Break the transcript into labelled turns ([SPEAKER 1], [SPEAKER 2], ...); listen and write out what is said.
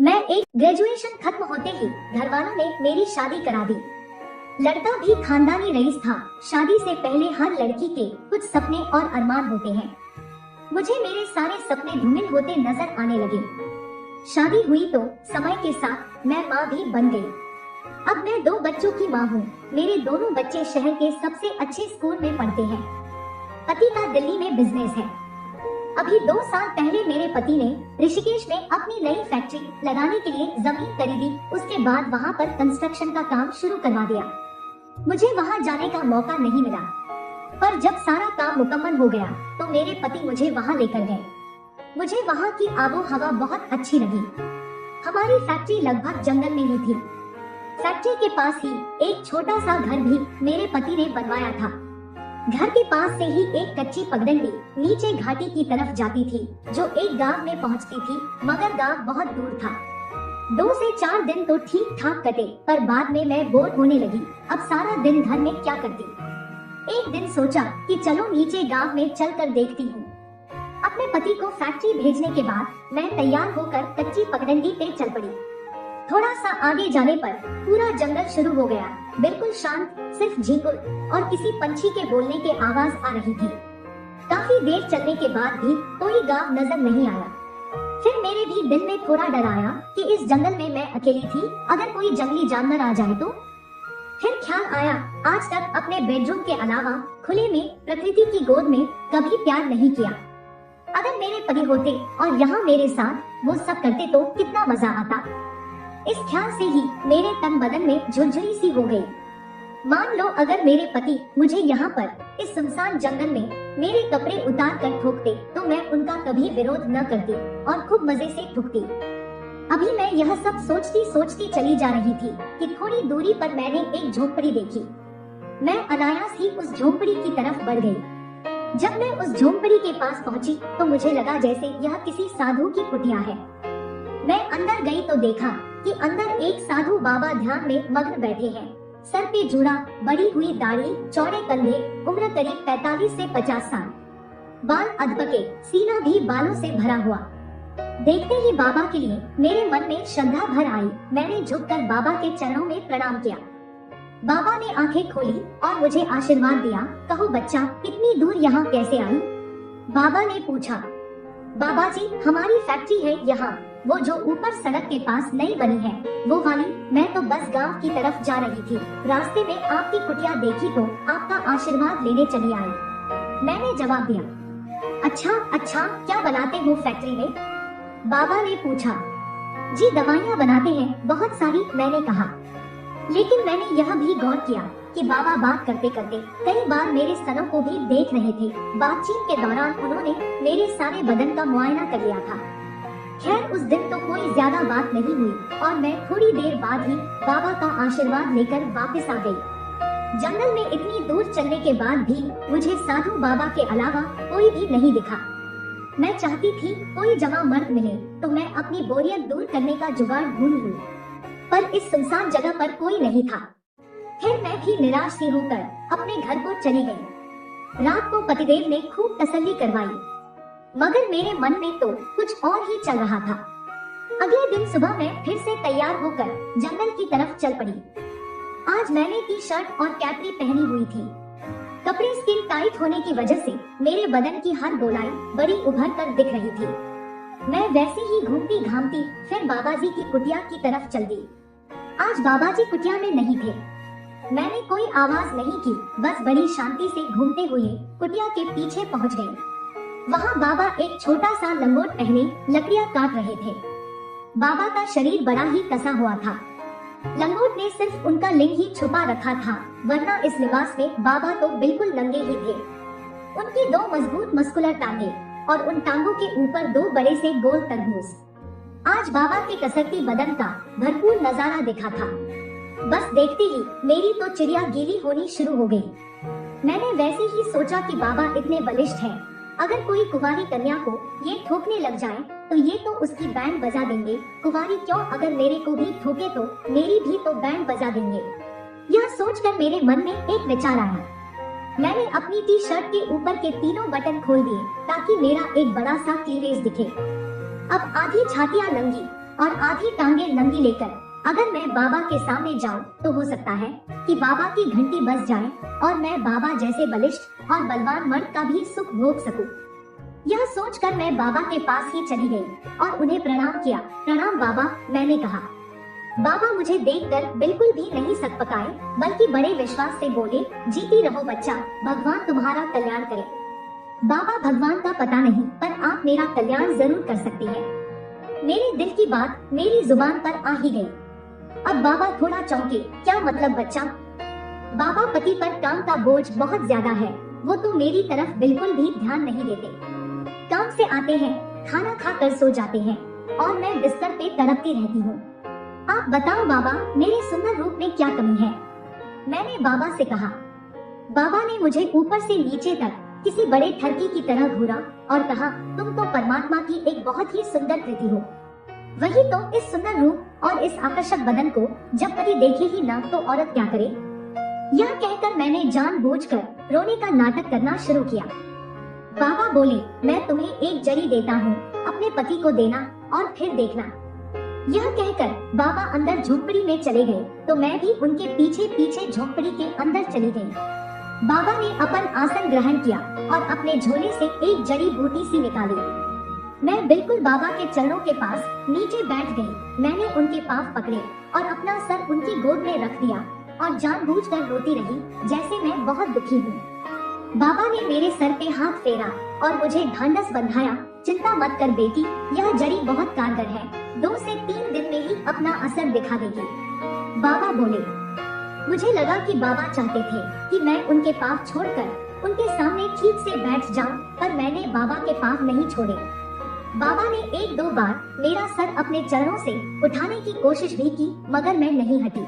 [SPEAKER 1] मैं एक ग्रेजुएशन खत्म होते ही घर वालों ने मेरी शादी करा दी। लड़का भी खानदानी रईस था। शादी से पहले हर लड़की के कुछ सपने और अरमान होते हैं। मुझे मेरे सारे सपने धूमिल होते नजर आने लगे। शादी हुई तो समय के साथ मैं माँ भी बन गई। अब मैं 2 बच्चों की माँ हूँ। मेरे दोनों बच्चे शहर के सबसे अच्छे स्कूल में पढ़ते हैं। पति का दिल्ली में बिजनेस है। अभी 2 साल पहले मेरे पति ने ऋषिकेश में अपनी नई फैक्ट्री लगाने के लिए जमीन खरीदी। उसके बाद वहाँ पर कंस्ट्रक्शन का काम शुरू करवा दिया। मुझे वहाँ जाने का मौका नहीं मिला, पर जब सारा काम मुकम्मल हो गया तो मेरे पति मुझे वहाँ लेकर गए। मुझे वहाँ की आबो हवा बहुत अच्छी लगी। हमारी फैक्ट्री लगभग जंगल में ही थी। फैक्ट्री के पास ही एक छोटा सा घर भी मेरे पति ने बनवाया था। घर के पास से ही एक कच्ची पगडंडी नीचे घाटी की तरफ जाती थी, जो एक गांव में पहुंचती थी, मगर गांव बहुत दूर था। 2 से 4 दिन तो ठीक ठाक कटे, पर बाद में मैं बोर होने लगी। अब सारा दिन घर में क्या करती। एक दिन सोचा कि चलो नीचे गांव में चलकर देखती हूँ। अपने पति को फैक्ट्री भेजने के बाद मैं तैयार होकर कच्ची पगडंडी पे चल पड़ी। थोड़ा सा आगे जाने पर पूरा जंगल शुरू हो गया, बिल्कुल शांत, सिर्फ झींगुर और किसी पंछी के बोलने की आवाज आ रही थी। काफी देर चलने के बाद भी कोई गांव नजर नहीं आया। फिर मेरे भी दिल में थोड़ा डर आया कि इस जंगल में मैं अकेली थी, अगर कोई जंगली जानवर आ जाए तो। फिर ख्याल आया, आज तक अपने बेडरूम के अलावा खुले में प्रकृति की गोद में कभी प्यार नहीं किया। अगर मेरे पति होते और यहाँ मेरे साथ वो सब करते तो कितना मजा आता। इस ख्याल से ही मेरे तन बदन में झुरझुरी सी हो गई। मान लो अगर मेरे पति मुझे यहाँ पर इस सुनसान जंगल में मेरे कपड़े उतार कर ठोकते तो मैं उनका कभी विरोध न करती और खूब मजे से ठुकती। अभी मैं यह सब सोचती सोचती चली जा रही थी कि थोड़ी दूरी पर मैंने एक झोपड़ी देखी। मैं अनायास ही उस झोपड़ी की तरफ बढ़ गई। जब मैं उस झोपड़ी के पास पहुंची तो मुझे लगा जैसे यह किसी साधु की कुटिया है। मैं अंदर गई तो देखा कि अंदर एक साधु बाबा ध्यान में मग्न बैठे हैं। सर पे जूड़ा, बड़ी हुई दाढ़ी, चौड़े कंधे, उम्र करीब 45 से 50 साल। बाल अधपके, सीना भी बालों से भरा हुआ। देखते ही बाबा के लिए मेरे मन में श्रद्धा भर आई। मैंने झुककर बाबा के चरणों में प्रणाम किया। बाबा ने आंखें खोली और मुझे आशीर्वाद दिया। कहो बच्चा, इतनी दूर यहाँ कैसे आई? बाबा ने पूछा। बाबा जी, हमारी फैक्ट्री है यहाँ, वो जो ऊपर सड़क के पास नई बनी है, वो वाली। मैं तो बस गांव की तरफ जा रही थी, रास्ते में आपकी कुटिया देखी तो आपका आशीर्वाद लेने चली आई। मैंने जवाब दिया। अच्छा, क्या बनाते हो फैक्ट्री में? बाबा ने पूछा। जी दवाइयाँ बनाते हैं, बहुत सारी, मैंने कहा। लेकिन मैंने यह भी गौर किया कि बाबा बात करते करते कई बार मेरे स्तनों को भी देख रहे थे। बातचीत के दौरान उन्होंने मेरे सारे बदन का मुआयना कर लिया था। खैर उस दिन तो कोई ज्यादा बात नहीं हुई और मैं थोड़ी देर बाद ही बाबा का आशीर्वाद लेकर वापस आ गई। जंगल में इतनी दूर चलने के बाद भी मुझे साधु बाबा के अलावा कोई भी नहीं दिखा। मैं चाहती थी कोई जवां मर्द मिले तो मैं अपनी बोरियत दूर करने का जुगाड़ ढूंढ लूं, पर इस सुनसान जगह पर कोई नहीं था। फिर मैं भी निराश सी होकर अपने घर को चली गई। रात को पतिदेव ने खूब तसल्ली करवाई, मगर मेरे मन में तो कुछ और ही चल रहा था। अगले दिन सुबह मैं फिर से तैयार होकर जंगल की तरफ चल पड़ी। आज मैंने टी शर्ट और कैपरी पहनी हुई थी। कपड़े स्किन टाइट होने की वजह से मेरे बदन की हर गोलाई बड़ी उभर कर दिख रही थी। मैं वैसे ही घूमती घामती फिर बाबाजी की कुटिया की तरफ चल दी। आज बाबाजी कुटिया में नहीं थे। मैंने कोई आवाज नहीं की, बस बड़ी शांति से घूमते हुए कुटिया के पीछे पहुंच गई। वहाँ बाबा एक छोटा सा लंगोट पहने लकड़ियाँ काट रहे थे। बाबा का शरीर बड़ा ही कसा हुआ था। लंगोट ने सिर्फ उनका लिंग ही छुपा रखा था, वरना इस लिबास में बाबा तो बिल्कुल नंगे ही थे। उनकी 2 मजबूत मस्कुलर टांगे और उन टांगों के ऊपर 2 बड़े से गोल तरबूज। आज बाबा के कसरती बदन का भरपूर नजारा दिखा था। बस देखते ही मेरी तो चिड़िया गीली होनी शुरू हो गई। मैंने वैसे ही सोचा कि बाबा इतने बलिष्ठ हैं, अगर कोई कुंवारी कन्या को ये ठोकने लग जाए तो ये तो उसकी बैंड बजा देंगे। कुंवारी क्यों, अगर मेरे को भी ठोके तो मेरी भी तो बैंड बजा देंगे। यह सोचकर मेरे मन में एक विचार आया। मैंने अपनी टी शर्ट के ऊपर के तीनों बटन खोल दिए ताकि मेरा एक बड़ा सा क्लीवेज दिखे। अब आधी छातियां नंगी और आधी टांगे नंगी लेकर अगर मैं बाबा के सामने जाऊं तो हो सकता है कि बाबा की घंटी बज जाए और मैं बाबा जैसे बलिष्ठ और बलवान मर्द का भी सुख भोग सकूं। यह सोचकर मैं बाबा के पास ही चली गई और उन्हें प्रणाम किया। प्रणाम बाबा, मैंने कहा। बाबा मुझे देखकर बिल्कुल भी नहीं सकपकाए, बल्कि बड़े विश्वास से बोले, जीती रहो बच्चा, भगवान तुम्हारा कल्याण करे। बाबा भगवान का पता नहीं, पर आप मेरा कल्याण जरूर कर सकती हैं। मेरे दिल की बात मेरी जुबान पर आ ही गई। अब बाबा थोड़ा चौंके, क्या मतलब बच्चा? बाबा पति पर काम का बोझ बहुत ज्यादा है, वो तो मेरी तरफ बिल्कुल भी ध्यान नहीं देते। काम से आते हैं, खाना खाकर सो जाते हैं और मैं बिस्तर पे तड़पती रहती हूँ। आप बताओ बाबा, मेरे सुंदर रूप में क्या कमी है? मैंने बाबा से कहा। बाबा ने मुझे ऊपर से नीचे तक किसी बड़े ठरकी की तरह घूरा और कहा, तुम तो परमात्मा की एक बहुत ही सुंदर कृति हो। वही तो, इस सुंदर रूप और इस आकर्षक बदन को जब कभी देखे ही ना तो औरत क्या करे? यह कहकर मैंने जानबूझकर रोने का नाटक करना शुरू किया। बाबा बोले, मैं तुम्हें एक जड़ी देता हूँ, अपने पति को देना और फिर देखना। यह कहकर बाबा अंदर झोंपड़ी में चले गए तो मैं भी उनके पीछे पीछे झोंपड़ी के अंदर चली गई। बाबा ने अपन आसन ग्रहण किया और अपने झोले से एक जड़ी बूटी सी निकाली। मैं बिल्कुल बाबा के चरणों के पास नीचे बैठ गई। मैंने उनके पाँव पकड़े और अपना सर उनकी गोद में रख दिया और जानबूझकर रोती रही, जैसे मैं बहुत दुखी हूँ। बाबा ने मेरे सर पे हाथ फेरा और मुझे ढांढस बंधाया। चिंता मत कर बेटी, यह जड़ी बहुत कारगर है, 2 से 3 दिन में ही अपना असर दिखा देगी। बाबा बोले। मुझे लगा कि बाबा चाहते थे कि मैं उनके पाँव छोड़कर उनके सामने ठीक से बैठ जाऊं, पर मैंने बाबा के पाँव नहीं छोड़े। बाबा ने 1-2 बार मेरा सर अपने चरणों से उठाने की कोशिश भी की, मगर मैं नहीं हटी।